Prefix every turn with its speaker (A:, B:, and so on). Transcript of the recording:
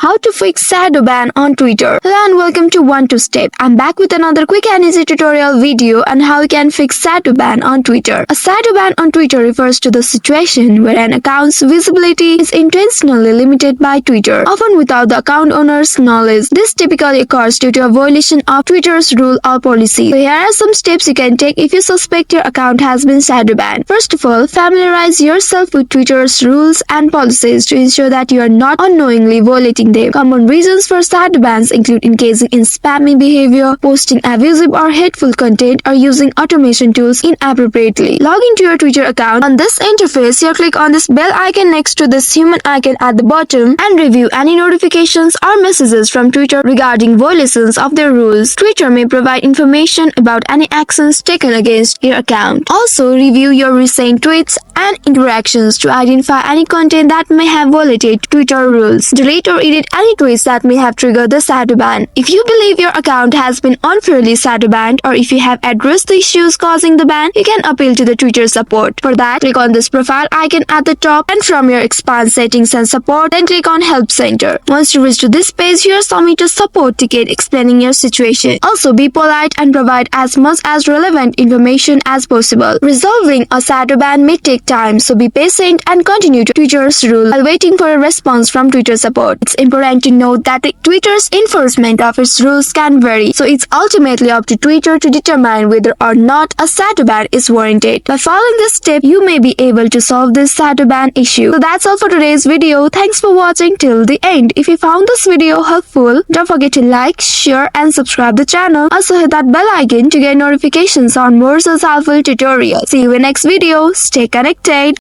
A: How to fix shadow ban on Twitter. Hello and welcome to One to Step. I'm back with another quick and easy tutorial video on how you can fix shadow ban on Twitter. A shadow ban on Twitter refers to the situation where an account's visibility is intentionally limited by Twitter, often without the account owner's knowledge. This typically occurs due to a violation of Twitter's rule or policy. So here are some steps you can take if you suspect your account has been shadow banned. First of all, familiarize yourself with Twitter's rules and policies to ensure that you are not unknowingly violating them. Common reasons for shadow bans include engaging in spammy behavior, posting abusive or hateful content, or using automation tools inappropriately. Log into your Twitter account. On this interface, you click on this bell icon next to this human icon at the bottom and review any notifications or messages from Twitter regarding violations of their rules. Twitter may provide information about any actions taken against your account. Also, review your recent tweets and interactions to identify any content that may have violated Twitter rules. Delete or edit any tweets that may have triggered the shadow ban. If you believe your account has been unfairly shadow banned, or if you have addressed the issues causing the ban, you can appeal to the Twitter support. For that, click on this profile icon at the top, and from your expand settings and support, then click on help center. Once you reach to this page, here submit a support ticket explaining your situation. Also, be polite and provide as much as relevant information as possible. Resolving a shadow ban may take time, so be patient and continue to Twitter's rule while waiting for a response from Twitter support. It's important to note that Twitter's enforcement of its rules can vary, so it's ultimately up to Twitter to determine whether or not a shadow ban is warranted. By following this step, you may be able to solve this shadow ban issue. So that's all for today's video. Thanks for watching till the end. If you found this video helpful, don't forget to like, share and subscribe the channel. Also hit that bell icon to get notifications on more such helpful tutorials. See you in next video. Stay connected.